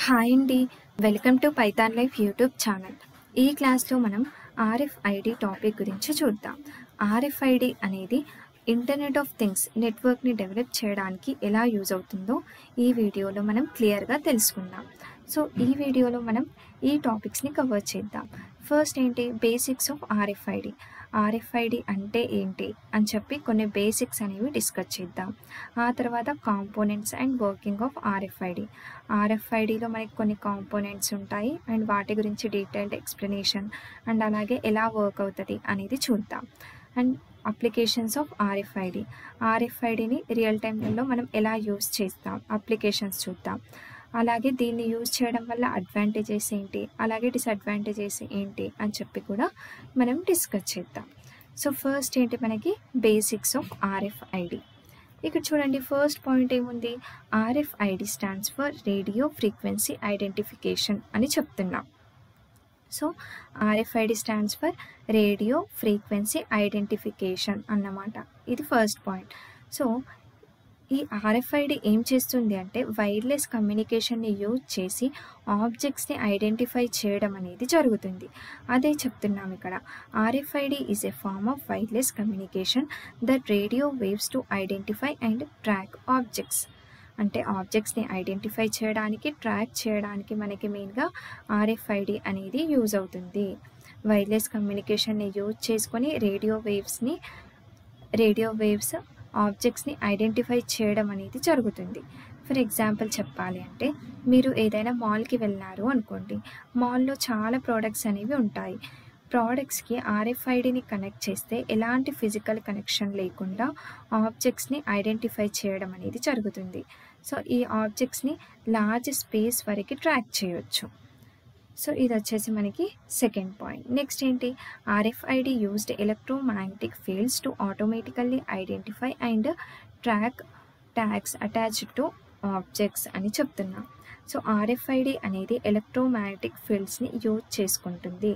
Hi అండి. Welcome to Python life YouTube channel. ఈ క్లాస్లో మనం ఆర్ఎఫ్ఐడి టాపిక్ గురించి చూద్దాం. ఆర్ఎఫ్ఐడి అనేది ఇంటర్నెట్ ఆఫ్ థింగ్స్ నెట్వర్క్ని డెవలప్ చేయడానికి ఎలా యూజ్ అవుతుందో ఈ వీడియోలో మనం క్లియర్గా తెలుసుకుందాం. సో ఈ వీడియోలో మనం ఈ టాపిక్స్ని కవర్ చేద్దాం. ఫస్ట్ ఏంటి, బేసిక్స్ ఆఫ్ ఆర్ఎఫ్ఐడి. ఆర్ఎఫ్ఐడి అంటే ఏంటి అని చెప్పి కొన్ని బేసిక్స్ అనేవి డిస్కస్ చేద్దాం. ఆ తర్వాత components and working of RFID. ఆర్ఎఫ్ఐడిలో మనకి కొన్ని కాంపోనెంట్స్ ఉంటాయి అండ్ వాటి గురించి డీటెయిల్డ్ ఎక్స్ప్లెనేషన్ అండ్ అలాగే ఎలా వర్క్ అవుతుంది అనేది చూద్దాం. And applications of RFID. ఆర్ఎఫ్ఐడిని రియల్ టైంలో మనం ఎలా యూజ్ చేస్తాం, అప్లికేషన్స్ చూద్దాం. అలాగే దీన్ని యూజ్ చేయడం వల్ల అడ్వాంటేజెస్ ఏంటి, అలాగే డిసడ్వాంటేజెస్ ఏంటి అని చెప్పి కూడా మనం డిస్కస్ చేద్దాం. సో ఫస్ట్ ఏంటి, మనకి బేసిక్స్ ఆఫ్ ఆర్ఎఫ్ఐడి. ఇక్కడ చూడండి, ఫస్ట్ పాయింట్ ఏముంది, RFID stands for radio frequency identification అని చెప్తున్నాం. So RFID stands for radio frequency identification అన్నమాట. ఇది ఫస్ట్ పాయింట్. సో ఈ ఆర్ఎఫ్ఐడి ఏం చేస్తుంది అంటే వైర్లెస్ కమ్యూనికేషన్ని యూజ్ చేసి ఆబ్జెక్ట్స్ని ఐడెంటిఫై చేయడం అనేది జరుగుతుంది. అదే చెప్తున్నాం ఇక్కడ. RFID is a form of wireless communication that radio waves to identify and track objects. అంటే ఆబ్జెక్ట్స్ని ఐడెంటిఫై చేయడానికి, ట్రాక్ చేయడానికి మనకి మెయిన్గా ఆర్ఎఫ్ఐడి అనేది యూజ్ అవుతుంది. వైర్లెస్ కమ్యూనికేషన్ని యూజ్ చేసుకొని రేడియో వేవ్స్ ఆబ్జెక్ట్స్ని ఐడెంటిఫై చేయడం అనేది జరుగుతుంది. ఫర్ ఎగ్జాంపుల్ చెప్పాలి అంటే, మీరు ఏదైనా మాల్కి వెళ్ళారు అనుకోండి. మాల్లో చాలా ప్రోడక్ట్స్ అనేవి ఉంటాయి. ప్రోడక్ట్స్కి ఆర్ఎఫ్ఐడిని కనెక్ట్ చేస్తే ఎలాంటి ఫిజికల్ కనెక్షన్ లేకుండా ఆబ్జెక్ట్స్ని ఐడెంటిఫై చేయడం అనేది జరుగుతుంది. సో ఈ ఆబ్జెక్ట్స్ని లార్జ్ స్పేస్ వరకు ట్రాక్ చేయొచ్చు. సో ఇది వచ్చేసి మనకి సెకండ్ పాయింట్. నెక్స్ట్ ఏంటి, RFID used electromagnetic fields to automatically identify and track tags attached to objects అని చెప్తున్నాం. సో ఆర్ఎఫ్ఐడి అనేది ఎలక్ట్రోమాగ్నెటిక్ ఫీల్డ్స్ని యూజ్ చేసుకుంటుంది.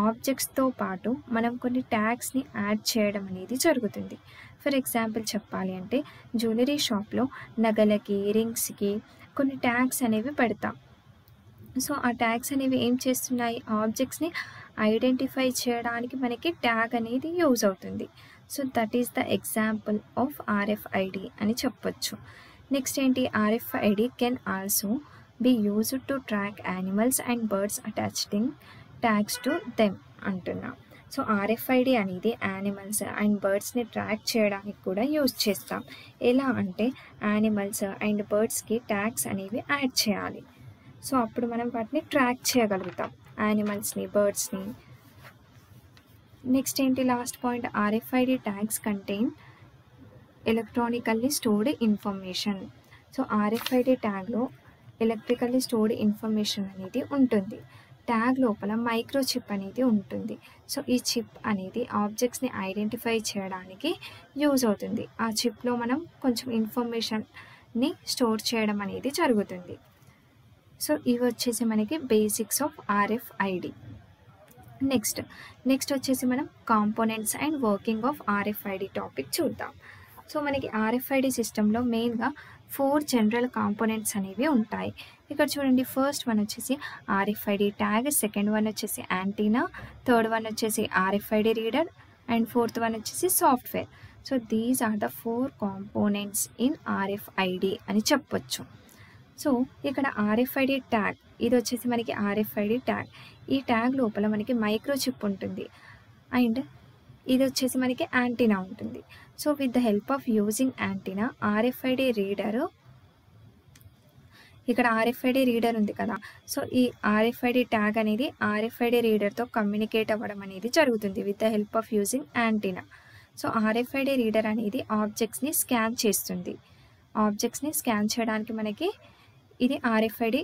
ఆబ్జెక్ట్స్తో పాటు మనం కొన్ని ట్యాగ్స్ని యాడ్ చేయడం అనేది జరుగుతుంది. ఫర్ ఎగ్జాంపుల్ చెప్పాలి అంటే, జ్యువెలరీ షాప్లో నగలకి, రింగ్స్కి కొన్ని ట్యాగ్స్ అనేవి పెడతాం. సో ఆ ట్యాగ్స్ అనేవి ఏం చేస్తున్నాయి, ఆబ్జెక్ట్స్ని ఐడెంటిఫై చేయడానికి మనకి ట్యాగ్ అనేది యూజ్ అవుతుంది. So that is the example of RFID అని చెప్పొచ్చు. నెక్స్ట్ ఏంటి, RFID can also be used to track animals and birds attaching tags to them అంటున్నాం. సో ఆర్ఎఫ్ఐడి అనేది యానిమల్స్ అండ్ బర్డ్స్ని ట్రాక్ చేయడానికి కూడా యూజ్ చేస్తాం. ఎలా అంటే, యానిమల్స్ అండ్ బర్డ్స్కి ట్యాగ్స్ అనేవి యాడ్ చేయాలి. సో అప్పుడు మనం వాటిని ట్రాక్ చేయగలుగుతాం, యానిమల్స్ని, బర్డ్స్ని. నెక్స్ట్ ఏంటి, last point, RFID tags contain electronically stored information. So RFID ట్యాగ్లో electrically stored information అనేది ఉంటుంది. ట్యాగ్ లోపల మైక్రోచిప్ అనేది ఉంటుంది. సో ఈ చిప్ అనేది ఆబ్జెక్ట్స్ని ఐడెంటిఫై చేయడానికి యూజ్ అవుతుంది. ఆ చిప్లో మనం కొంచెం ఇన్ఫర్మేషన్ని స్టోర్ చేయడం అనేది జరుగుతుంది. సో ఇవి వచ్చేసి మనకి బేసిక్స్ ఆఫ్ ఆర్ఎఫ్ఐడి. నెక్స్ట్ వచ్చేసి మనం components and working of RFID topic చూద్దాం. సో మనకి ఆర్ఎఫ్ఐడి సిస్టంలో మెయిన్గా 4 జనరల్ కాంపోనెంట్స్ అనేవి ఉంటాయి. ఇక్కడ చూడండి, ఫస్ట్ వన్ వచ్చేసి ఆర్ఎఫ్ఐడి ట్యాగ్, సెకండ్ వన్ వచ్చేసి యాంటీనా, థర్డ్ వన్ వచ్చేసి RFID reader and fourth one వచ్చేసి software. So these are the 4 components in RFID అని చెప్పొచ్చు. సో ఇక్కడ ఆర్ఎఫ్ఐడి ట్యాగ్, ఇది వచ్చేసి మనకి ఆర్ఎఫ్ఐడి ట్యాగ్. ఈ ట్యాగ్ లోపల మనకి మైక్రోచిప్ ఉంటుంది అండ్ ఇది వచ్చేసి మనకి యాంటీనా ఉంటుంది. So with the help of using antenna, RFID reader, ఇక్కడ ఆర్ఎఫ్ఐడి రీడర్ ఉంది కదా, సో ఈ ఆర్ఎఫ్ఐడి ట్యాగ్ అనేది ఆర్ఎఫ్ఐడి రీడర్తో కమ్యూనికేట్ అవ్వడం అనేది జరుగుతుంది with the help of using antenna. So RFID reader అనేది ఆబ్జెక్ట్స్ని స్కాన్ చేస్తుంది. ఆబ్జెక్ట్స్ని స్కాన్ చేయడానికి మనకి ఇది ఆర్ఎఫ్ఐడి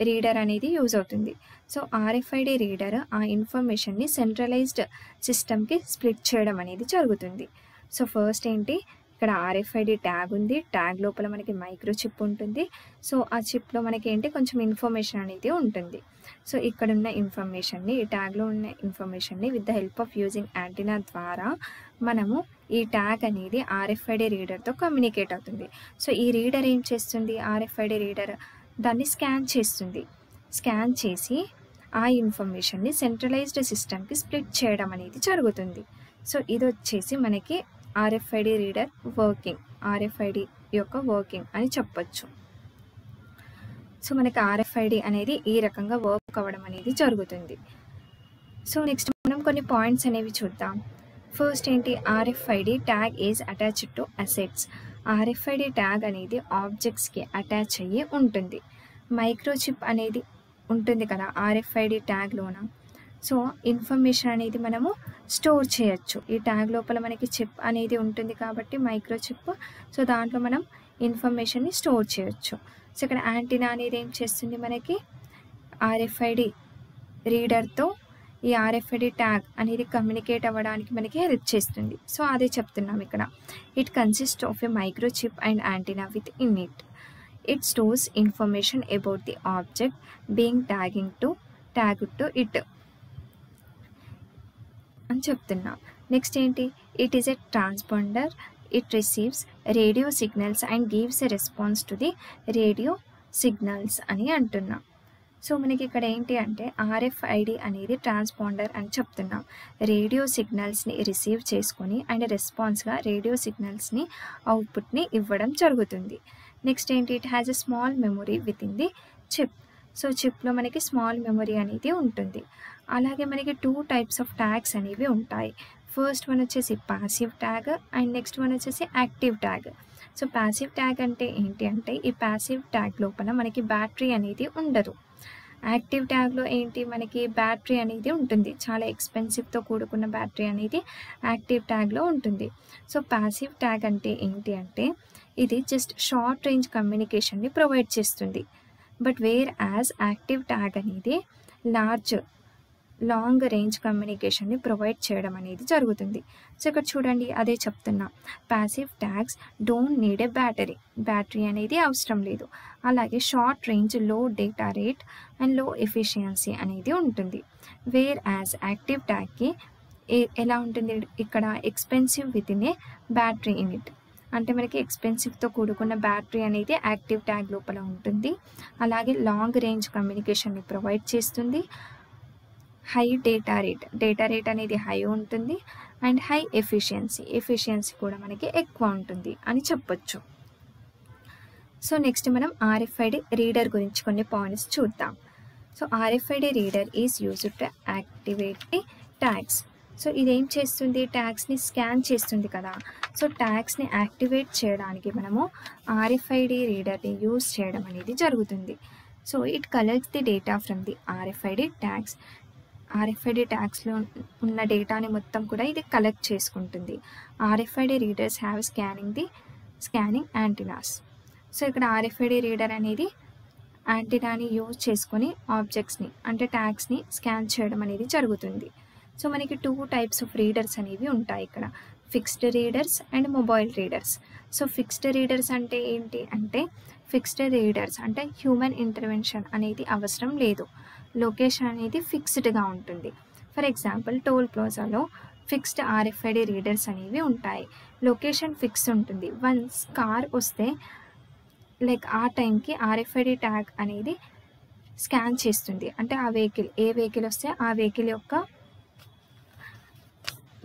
రీడర్ అనేది యూజ్ అవుతుంది. సో ఆర్ఎఫ్ఐడి రీడర్ ఆ ఇన్ఫర్మేషన్ని సెంట్రలైజ్డ్ సిస్టమ్కి స్ప్లిట్ చేయడం అనేది జరుగుతుంది. సో ఫస్ట్ ఏంటి, ఇక్కడ ఆర్ఎఫ్ఐడి ట్యాగ్ ఉంది, ట్యాగ్ లోపల మనకి మైక్రోచిప్ ఉంటుంది. సో ఆ చిప్లో మనకి ఏంటి, కొంచెం ఇన్ఫర్మేషన్ అనేది ఉంటుంది. సో ఇక్కడ ఉన్న ఇన్ఫర్మేషన్ని, ఈ ట్యాగ్లో ఉన్న ఇన్ఫర్మేషన్ని with the help of using antenna ద్వారా మనము ఈ ట్యాగ్ అనేది ఆర్ఎఫ్ఐడి రీడర్తో కమ్యూనికేట్ అవుతుంది. సో ఈ రీడర్ ఏం చేస్తుంది, ఆర్ఎఫ్ఐడి రీడర్ దాన్ని స్కాన్ చేస్తుంది. స్కాన్ చేసి ఆ ఇన్ఫర్మేషన్ని సెంట్రలైజ్డ్ సిస్టమ్కి స్ప్లిట్ చేయడం అనేది జరుగుతుంది. సో ఇది వచ్చేసి మనకి ఆర్ఎఫ్ఐడి రీడర్ వర్కింగ్, ఆర్ఎఫ్ఐడి యొక్క వర్కింగ్ అని చెప్పొచ్చు. సో మనకి ఆర్ఎఫ్ఐడి అనేది ఈ రకంగా వర్క్ అవ్వడం అనేది జరుగుతుంది. సో నెక్స్ట్ మనం కొన్ని పాయింట్స్ అనేవి చూద్దాం. ఫస్ట్ ఏంటి, RFID tag is attached to assets. RFID tag అనేది ఆబ్జెక్ట్స్కి అటాచ్ అయ్యి ఉంటుంది. మైక్రోచిప్ అనేది ఉంటుంది కదా ఆర్ఎఫ్ఐడి ట్యాగ్లోన. సో ఇన్ఫర్మేషన్ అనేది మనము స్టోర్ చేయొచ్చు. ఈ ట్యాగ్ లోపల మనకి చిప్ అనేది ఉంటుంది కాబట్టి మైక్రోచిప్. సో దాంట్లో మనం ఇన్ఫర్మేషన్ని స్టోర్ చేయొచ్చు. సో ఇక్కడ యాంటీనా అనేది ఏం చేస్తుంది, మనకి ఆర్ఎఫ్ఐడి రీడర్తో ఈ ఆర్ఎఫ్ఐడి ట్యాగ్ అనేది కమ్యూనికేట్ అవ్వడానికి మనకి హెల్ప్ చేస్తుంది. సో అదే చెప్తున్నాం ఇక్కడ. It consist of a microchip and antenna with in it. It stores information about the object being tagged to it అని చెప్తున్నా. నెక్స్ట్ ఏంటి, it is a transponder. It receives radio signals and gives a response to the radio signals అని అంటున్నా. So మనకి ఇక్కడ ఏంటి అంటే RFID అనేది ట్రాన్స్పాండర్ అని చెప్తున్నాం. రేడియో సిగ్నల్స్ని రిసీవ్ చేసుకొని అండ్ రెస్పాన్స్గా రేడియో సిగ్నల్స్ని అవుట్పుట్ని ఇవ్వడం జరుగుతుంది. నెక్స్ట్ ఏంటి, it has a small memory with in the chip. So చిప్లో మనకి స్మాల్ మెమొరీ అనేది ఉంటుంది. అలాగే మనకి 2 టైప్స్ ఆఫ్ ట్యాగ్స్ అనేవి ఉంటాయి. ఫస్ట్ వన్ వచ్చేసి passive tag and next one వచ్చేసి active tag. So passive tag అంటే ఏంటి అంటే ఈ ప్యాసివ్ ట్యాగ్ లోపల మనకి బ్యాటరీ అనేది ఉండదు. యాక్టివ్ ట్యాగ్లో ఏంటి, మనకి బ్యాటరీ అనేది ఉంటుంది. చాలా ఎక్స్పెన్సివ్తో కూడుకున్న బ్యాటరీ అనేది యాక్టివ్ ట్యాగ్లో ఉంటుంది. సో ప్యాసివ్ ట్యాగ్ అంటే ఏంటి అంటే ఇది జస్ట్ షార్ట్ రేంజ్ కమ్యూనికేషన్ని ప్రొవైడ్ చేస్తుంది. But where as active tag అనేది లాంగ్ రేంజ్ కమ్యూనికేషన్ని ప్రొవైడ్ చేయడం అనేది జరుగుతుంది. సో ఇక్కడ చూడండి అదే చెప్తున్నా, passive tags don't need a battery అనేది అవసరం లేదు. అలాగే షార్ట్ రేంజ్, లో డేటా రేట్ అండ్ లో ఎఫిషియన్సీ అనేది ఉంటుంది. వేర్ యాజ్ యాక్టివ్ ట్యాగ్కి ఎలా ఉంటుంది, ఇక్కడ expensive with in a battery in it. అంటే మనకి ఎక్స్పెన్సివ్తో కూడుకున్న బ్యాటరీ అనేది యాక్టివ్ ట్యాగ్ లోపల ఉంటుంది. అలాగే లాంగ్ రేంజ్ కమ్యూనికేషన్ని ప్రొవైడ్ చేస్తుంది. హై డేటా రేట్ అనేది హై ఉంటుంది. అండ్ హై ఎఫిషియన్సీ కూడా మనకి ఎక్కువ ఉంటుంది అని చెప్పొచ్చు. సో నెక్స్ట్ మనం ఆర్ఎఫ్ఐడి రీడర్ గురించి కొన్ని పాయింట్స్ చూద్దాం. So RFID reader is used to activate the tags. So ఇదేం చేస్తుంది, ట్యాగ్స్ని స్కాన్ చేస్తుంది కదా. సో ట్యాగ్స్ని యాక్టివేట్ చేయడానికి మనము ఆర్ఎఫ్ఐడి రీడర్ని యూజ్ చేయడం అనేది జరుగుతుంది. So it collects the data from the RFID tags. RFID ట్యాగ్స్లో ఉన్న డేటాని మొత్తం కూడా ఇది కలెక్ట్ చేసుకుంటుంది. RFID readers have scanning antennas. So ఇక్కడ ఆర్ఎఫ్ఐడి రీడర్ అనేది యాంటీనాని యూజ్ చేసుకొని ఆబ్జెక్ట్స్ని అంటే ట్యాగ్స్ని స్కాన్ చేయడం అనేది జరుగుతుంది. సో మనకి 2 టైప్స్ ఆఫ్ రీడర్స్ అనేవి ఉంటాయి ఇక్కడ, fixed readers and mobile readers. So fixed readers అంటే ఏంటి అంటే ఫిక్స్డ్ రీడర్స్ అంటే హ్యూమన్ ఇంటర్వెన్షన్ అనేది అవసరం లేదు. లొకేషన్ అనేది ఫిక్స్డ్గా ఉంటుంది. ఫర్ ఎగ్జాంపుల్ టోల్ ప్లాజాలో ఫిక్స్డ్ ఆర్ఎఫ్ఐడి రీడర్స్ అనేవి ఉంటాయి. లొకేషన్ ఫిక్స్ ఉంటుంది. వన్స్ కార్ వస్తే లైక్ ఆ టైంకి ఆర్ఎఫ్ఐడి ట్యాగ్ అనేది స్కాన్ చేస్తుంది. అంటే ఆ ఏ వెహికల్ వస్తే ఆ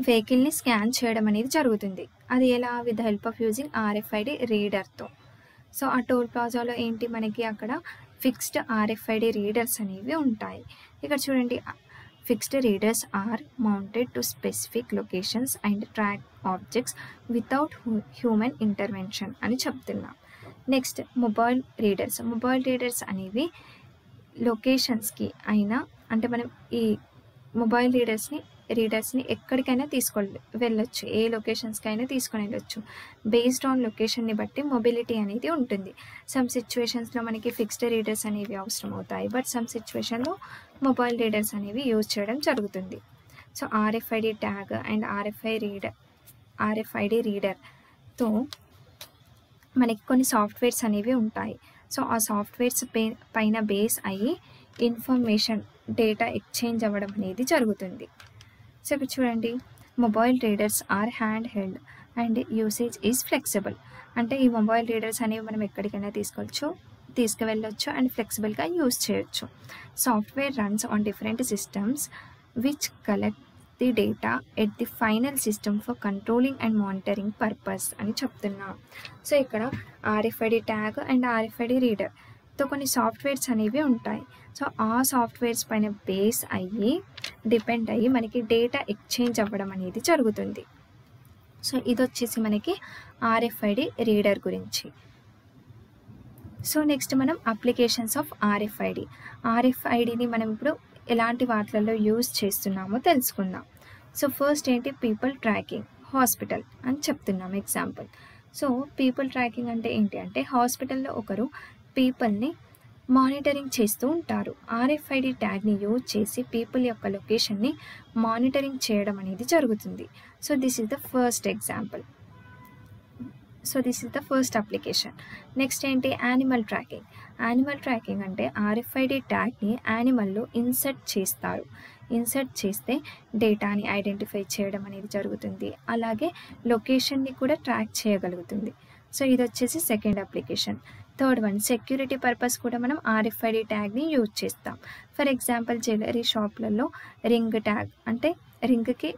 వెహికల్ని స్కాన్ చేయడం అనేది జరుగుతుంది. అది ఎలా, with the help of using RFID రీడర్తో. సో ఆ టోల్ ప్లాజాలో ఏంటి, మనకి అక్కడ ఫిక్స్డ్ ఆర్ఎఫ్ఐడి రీడర్స్ అనేవి ఉంటాయి. ఇక్కడ చూడండి, fixed readers are mounted to specific locations and track objects without human intervention అని చెప్తున్నాం. నెక్స్ట్ మొబైల్ రీడర్స్ అనేవి లొకేషన్స్కి అయినా అంటే మనం ఈ మొబైల్ రీడర్స్ని ఎక్కడికైనా వెళ్ళొచ్చు, ఏ లొకేషన్స్కి అయినా తీసుకొని వెళ్ళొచ్చు. బేస్డ్ ఆన్ లొకేషన్ని బట్టి మొబిలిటీ అనేది ఉంటుంది. సమ్ సిచ్యువేషన్స్లో మనకి ఫిక్స్డ్ రీడర్స్ అనేవి అవసరం అవుతాయి, బట్ సమ్ సిచ్యువేషన్లో మొబైల్ రీడర్స్ అనేవి యూజ్ చేయడం జరుగుతుంది. So RFID tag and RFID రీడర్తో మనకి కొన్ని సాఫ్ట్వేర్స్ అనేవి ఉంటాయి. సో ఆ సాఫ్ట్వేర్స్ పైన బేస్ అయ్యి ఇన్ఫర్మేషన్ డేటా ఎక్స్చేంజ్ అవ్వడం అనేది జరుగుతుంది. సో ఇక్కడ చూడండి, mobile readers are hand held and usage is flexible. అంటే ఈ మొబైల్ రీడర్స్ అనేవి మనం ఎక్కడికైనా తీసుకోవచ్చు, తీసుకువెళ్ళొచ్చు అండ్ ఫ్లెక్సిబుల్గా యూజ్ చేయొచ్చు. Software runs on different systems which collect the data at the final system for controlling and monitoring purpose అని చెప్తున్నాం. సో ఇక్కడ RFID ట్యాగ్ అండ్ RFID రీడర్తో కొన్ని సాఫ్ట్వేర్స్ అనేవి ఉంటాయి. సో ఆ సాఫ్ట్వేర్స్ పైన బేస్ అయ్యి డిపెండ్ అయ్యి మనకి డేటా ఎక్స్చేంజ్ అవ్వడం అనేది జరుగుతుంది. సో ఇది వచ్చేసి మనకి RFID రీడర్ గురించి. సో నెక్స్ట్ మనం అప్లికేషన్స్ ఆఫ్ RFIDని మనం ఇప్పుడు ఎలాంటి వాటిలలో యూజ్ చేస్తున్నామో తెలుసుకుందాం. సో ఫస్ట్ ఏంటి, పీపుల్ ట్రాకింగ్, హాస్పిటల్ అని చెప్తున్నాం ఎగ్జాంపుల్. సో పీపుల్ ట్రాకింగ్ అంటే ఏంటి అంటే హాస్పిటల్లో ఒకరు పీపుల్ని మానిటరింగ్ చేస్తూ ఉంటారు. RFID ట్యాగ్ని యూజ్ చేసి పీపుల్ యొక్క లొకేషన్ని మానిటరింగ్ చేయడం అనేది జరుగుతుంది. So this is the first example. So this is the first application. Next ఏంటి, యానిమల్ ట్రాకింగ్. యానిమల్ ట్రాకింగ్ అంటే RFID ట్యాగ్ని యానిమల్లో ఇన్సర్ట్ చేస్తారు. ఇన్సర్ట్ చేస్తే డేటాని ఐడెంటిఫై చేయడం అనేది జరుగుతుంది, అలాగే లొకేషన్ని కూడా ట్రాక్ చేయగలుగుతుంది. సో ఇది వచ్చేసి second application. Third one, security purpose కూడా మనం RFID ట్యాగ్ని యూజ్ చేస్తాం. ఫర్ ఎగ్జాంపుల్ జ్యువెలరీ షాప్లలో రింగ్ ట్యాగ్ అంటే రింగ్కి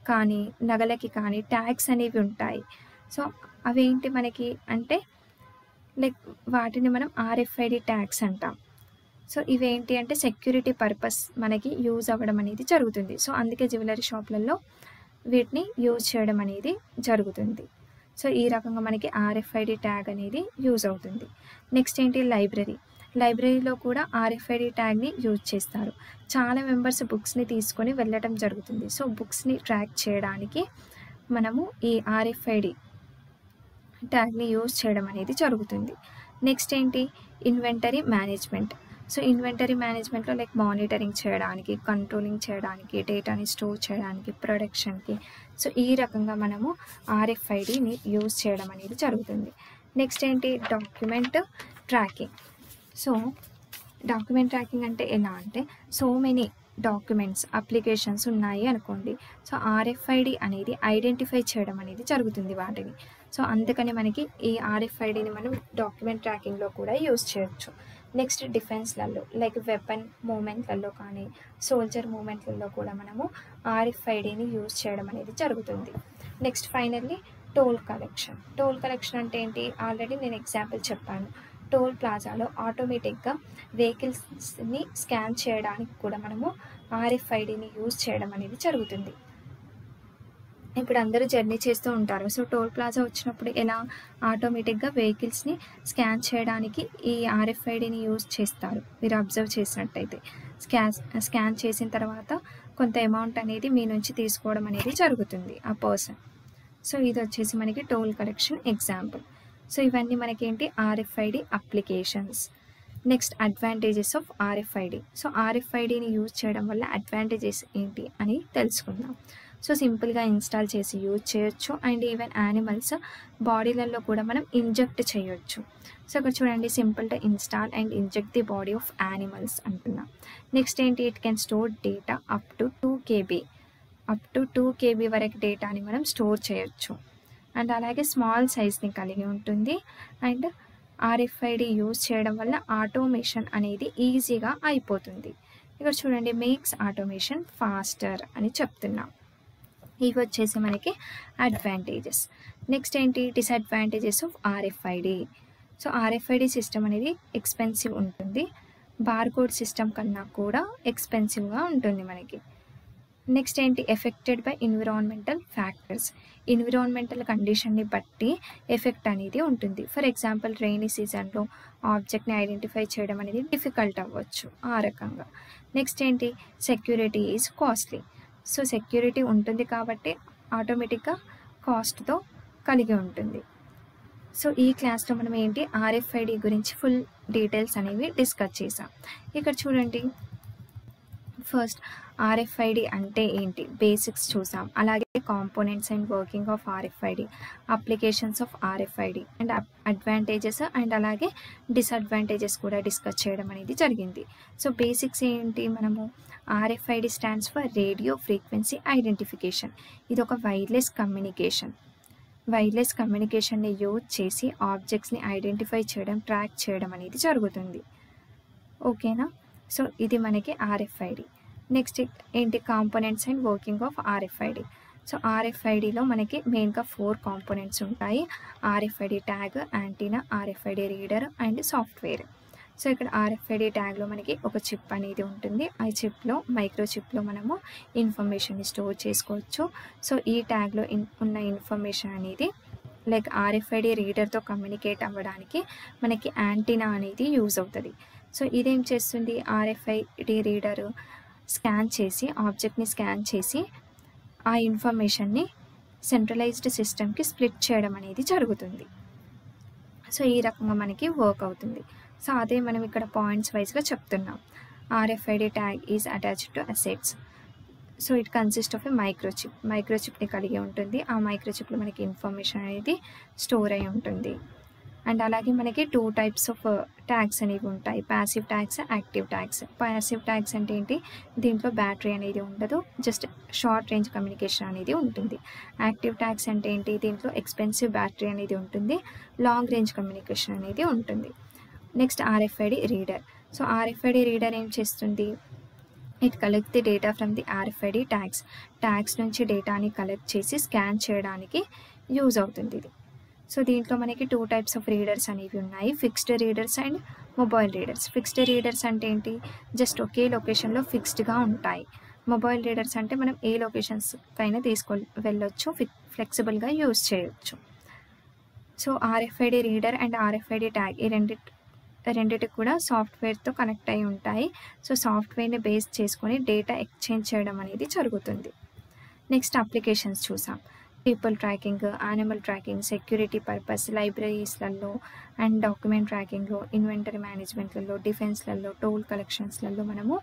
కానీ నగలకి కానీ ట్యాగ్స్ అనేవి ఉంటాయి. సో అవేంటి మనకి అంటే లైక్ వాటిని మనం RFID ట్యాగ్స్ అంటాం. సో ఇవేంటి అంటే సెక్యూరిటీ పర్పస్ మనకి యూజ్ అవ్వడం అనేది జరుగుతుంది. సో అందుకే జ్యువెలరీ షాప్లలో వీటిని యూజ్ చేయడం అనేది జరుగుతుంది. సో ఈ రకంగా మనకి RFID ట్యాగ్ అనేది యూజ్ అవుతుంది. నెక్స్ట్ ఏంటి, లైబ్రరీలో కూడా RFID ట్యాగ్ని యూజ్ చేస్తారు. చాలా మెంబర్స్ బుక్స్ని తీసుకొని వెళ్ళటం జరుగుతుంది. సో బుక్స్ని ట్రాక్ చేయడానికి మనము ఈ RFID ట్యాగ్ని యూజ్ చేయడం అనేది జరుగుతుంది. నెక్స్ట్ ఏంటి, ఇన్వెంటరీ మేనేజ్మెంట్. సో ఇన్వెంటరీ మేనేజ్మెంట్లో లైక్ మానిటరింగ్ చేయడానికి, కంట్రోలింగ్ చేయడానికి, డేటాని స్టోర్ చేయడానికి, ప్రొడక్షన్కి. సో ఈ రకంగా మనము RFIDని యూజ్ చేయడం అనేది జరుగుతుంది. నెక్స్ట్ ఏంటి, document tracking. So document tracking అంటే ఎలా అంటే సో మెనీ డాక్యుమెంట్స్ అప్లికేషన్స్ ఉన్నాయి అనుకోండి. సో RFID అనేది ఐడెంటిఫై చేయడం అనేది జరుగుతుంది వాటిని. సో అందుకని మనకి ఈ RFIDని మనం డాక్యుమెంట్ ట్రాకింగ్లో కూడా యూజ్ చేయొచ్చు. నెక్స్ట్ డిఫెన్స్లలో లైక్ వెపన్ మూమెంట్లలో కానీ సోల్జర్ మూమెంట్లలో కూడా మనము RFIDని యూజ్ చేయడం అనేది జరుగుతుంది. నెక్స్ట్ ఫైనల్లీ టోల్ కలెక్షన్ అంటే ఏంటి, ఆల్రెడీ నేను ఎగ్జాంపుల్ చెప్పాను. టోల్ ప్లాజాలో ఆటోమేటిక్గా వెహికల్స్ని స్కాన్ చేయడానికి కూడా మనము RFIDని యూజ్ చేయడం అనేది జరుగుతుంది. ఇప్పుడు అందరూ జర్నీ చేస్తూ ఉంటారు. సో టోల్ ప్లాజా వచ్చినప్పుడు ఎలా ఆటోమేటిక్గా వెహికల్స్ని స్కాన్ చేయడానికి ఈ RFIDని యూజ్ చేస్తారు. మీరు అబ్జర్వ్ చేసినట్టయితే స్కాన్ చేసిన తర్వాత కొంత అమౌంట్ అనేది మీ నుంచి తీసుకోవడం అనేది జరుగుతుంది ఆ పర్సన్. సో ఇది వచ్చేసి మనకి టోల్ కలెక్షన్ ఎగ్జాంపుల్. సో ఇవన్నీ మనకేంటి RFID applications. Next advantages of RFID. So RFIDని యూజ్ చేయడం వల్ల అడ్వాంటేజెస్ ఏంటి అని తెలుసుకుందాం. సో సింపుల్గా ఇన్స్టాల్ చేసి యూజ్ చేయొచ్చు అండ్ ఈవెన్ యానిమల్స్ బాడీలలో కూడా మనం ఇంజెక్ట్ చేయొచ్చు. సో ఇక్కడ చూడండి, simple to install and inject the body of animals అంటున్నాం. నెక్స్ట్ ఏంటి, it can store data up to 2 KB వరకు డేటాని మనం స్టోర్ చేయొచ్చు. అండ్ అలాగే స్మాల్ సైజ్ని కలిగి ఉంటుంది. అండ్ RFID యూజ్ చేయడం వల్ల ఆటోమేషన్ అనేది ఈజీగా అయిపోతుంది. ఇక్కడ చూడండి, మేక్స్ ఆటోమేషన్ ఫాస్టర్ అని చెప్తున్నాం. ఇవి వచ్చేసి మనకి అడ్వాంటేజెస్. నెక్స్ట్ ఏంటి, disadvantages of RFID. So RFID system అనేది ఎక్స్పెన్సివ్ ఉంటుంది. బార్కోడ్ సిస్టమ్ కన్నా కూడా ఎక్స్పెన్సివ్గా ఉంటుంది మనకి. నెక్స్ట్ ఏంటి, affected by environmental factors. Environmental కండిషన్ని బట్టి ఎఫెక్ట్ అనేది ఉంటుంది. ఫర్ ఎగ్జాంపుల్ రెయినీ సీజన్లో ఆబ్జెక్ట్ని ఐడెంటిఫై చేయడం అనేది డిఫికల్ట్ అవ్వచ్చు ఆ రకంగా. నెక్స్ట్ ఏంటి, security is costly. So security ఉంటుంది కాబట్టి ఆటోమేటిక్గా కాస్ట్తో కలిగి ఉంటుంది. సో ఈ క్లాస్లో మనం ఏంటి RFID గురించి ఫుల్ డీటెయిల్స్ అనేవి డిస్కస్ చేసాం. ఇక్కడ చూడండి, ఫస్ట్ RFID అంటే ఏంటి బేసిక్స్ చూసాం, అలాగే components and working of RFID, applications of RFID and advantages and అలాగే డిసడ్వాంటేజెస్ కూడా డిస్కస్ చేయడం అనేది జరిగింది. సో బేసిక్స్ ఏంటి, మనము RFID stands for radio frequency identification. ఇది ఒక వైర్లెస్ కమ్యూనికేషన్. వైర్లెస్ కమ్యూనికేషన్ని యూజ్ చేసి ఆబ్జెక్ట్స్ని ఐడెంటిఫై చేయడం, ట్రాక్ చేయడం అనేది జరుగుతుంది. ఓకేనా? సో ఇది మనకి ఆర్ఎఫ్ఐడి. నెక్స్ట్ ఏంటి? Components and working of RFID. So ఆర్ఎఫ్ఐడిలో మనకి మెయిన్గా 4 కాంపోనెంట్స్ ఉంటాయి. RFID tag, antenna, RFID reader and software. So ఇక్కడ ఆర్ఎఫ్ఐడి ట్యాగ్లో మనకి ఒక చిప్ అనేది ఉంటుంది. ఆ చిప్లో, మైక్రో చిప్లో మనము ఇన్ఫర్మేషన్ని స్టోర్ చేసుకోవచ్చు. సో ఈ ట్యాగ్లో ఉన్న ఇన్ఫర్మేషన్ అనేది లైక్ ఆర్ఎఫ్ఐడి రీడర్తో కమ్యూనికేట్ అవ్వడానికి మనకి యాంటీనా అనేది యూజ్ అవుతుంది. సో ఇదేం చేస్తుంది? ఆర్ఎఫ్ఐడి రీడర్ స్కాన్ చేసి, ఆబ్జెక్ట్ని స్కాన్ చేసి ఆ ఇన్ఫర్మేషన్ని సెంట్రలైజ్డ్ సిస్టమ్కి స్ప్లిట్ చేయడం అనేది జరుగుతుంది. సో ఈ రకంగా మనకి వర్క్ అవుతుంది. సో అదే మనం ఇక్కడ పాయింట్స్ వైజ్గా చెప్తున్నాం. RFID tag is attached to assets. So it consist of a microchip. మైక్రోచిప్ని కలిగి ఉంటుంది. ఆ మైక్రోచిప్లో మనకి ఇన్ఫర్మేషన్ అనేది స్టోర్ అయి ఉంటుంది. అండ్ అలాగే మనకి 2 టైప్స్ ఆఫ్ ట్యాగ్స్ అనేవి ఉంటాయి. Passive tags, active tags. Passive tags అంటే ఏంటి? దీంట్లో బ్యాటరీ అనేది ఉండదు, జస్ట్ షార్ట్ రేంజ్ కమ్యూనికేషన్ అనేది ఉంటుంది. యాక్టివ్ ట్యాగ్స్ అంటే ఏంటి? దీంట్లో ఎక్స్పెన్సివ్ బ్యాటరీ అనేది ఉంటుంది, లాంగ్ రేంజ్ కమ్యూనికేషన్ అనేది ఉంటుంది. Next RFID reader. So RFID reader ఏం చేస్తుంది? It collect the data from the RFID tags. Tags నుంచి డేటాని కలెక్ట్ చేసి స్కాన్ చేయడానికి యూజ్ అవుతుంది ఇది. సో దీంట్లో మనకి 2 టైప్స్ ఆఫ్ రీడర్స్ అనేవి ఉన్నాయి. Fixed readers and mobile readers. Fixed readers అంటే ఏంటి? జస్ట్ ఒకే లొకేషన్లో ఫిక్స్డ్గా ఉంటాయి. మొబైల్ రీడర్స్ అంటే మనం ఏ లొకేషన్స్కైనా వెళ్ళొచ్చు, ఫ్లెక్సిబుల్గా యూజ్ చేయొచ్చు. So RFID reader and RFID tag ఈ రెండిటికి కూడా సాఫ్ట్వేర్తో కనెక్ట్ అయి ఉంటాయి. సో సాఫ్ట్వేర్ని బేస్ చేసుకొని డేటా ఎక్స్చేంజ్ చేయడం అనేది జరుగుతుంది. నెక్స్ట్ అప్లికేషన్స్ చూసాం. People tracking, animal tracking, security purpose, లైబ్రరీస్లలో అండ్ డాక్యుమెంట్ ట్రాకింగ్లో, ఇన్వెంటరీ మేనేజ్మెంట్లలో, డిఫెన్స్లలో, టోల్ కలెక్షన్స్లలో మనము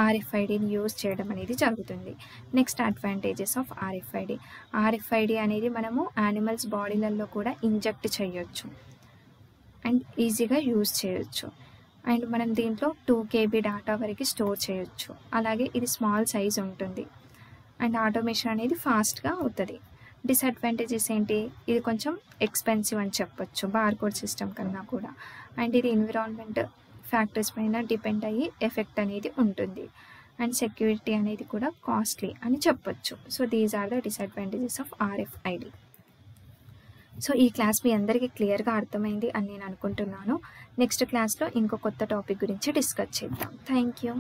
ఆర్ఎఫ్ఐడిని యూజ్ చేయడం అనేది జరుగుతుంది. Next advantages of RFID. RFID అనేది మనము యానిమల్స్ బాడీలలో కూడా ఇంజెక్ట్ చేయొచ్చు అండ్ ఈజీగా యూజ్ చేయొచ్చు. అండ్ మనం దీంట్లో 2 KB డేటా వరకు స్టోర్ చేయొచ్చు. అలాగే ఇది స్మాల్ సైజ్ ఉంటుంది అండ్ ఆటోమేషన్ అనేది ఫాస్ట్గా అవుతుంది. డిసడ్వాంటేజెస్ ఏంటి? ఇది కొంచెం ఎక్స్పెన్సివ్ అని చెప్పొచ్చు బార్కోడ్ సిస్టమ్ కన్నా కూడా. అండ్ ఇది ఎన్విరాన్మెంట్ ఫ్యాక్టర్స్ పైన డిపెండ్ అయ్యి ఎఫెక్ట్ అనేది ఉంటుంది. అండ్ సెక్యూరిటీ అనేది కూడా కాస్ట్లీ అని చెప్పొచ్చు. So these are the disadvantages of RFID. So ఈ క్లాస్ మీ అందరికీ క్లియర్గా అర్థమైంది అని నేను అనుకుంటున్నాను. నెక్స్ట్ క్లాస్లో ఇంకో కొత్త టాపిక్ గురించి డిస్కస్ చేద్దాం. Thank you.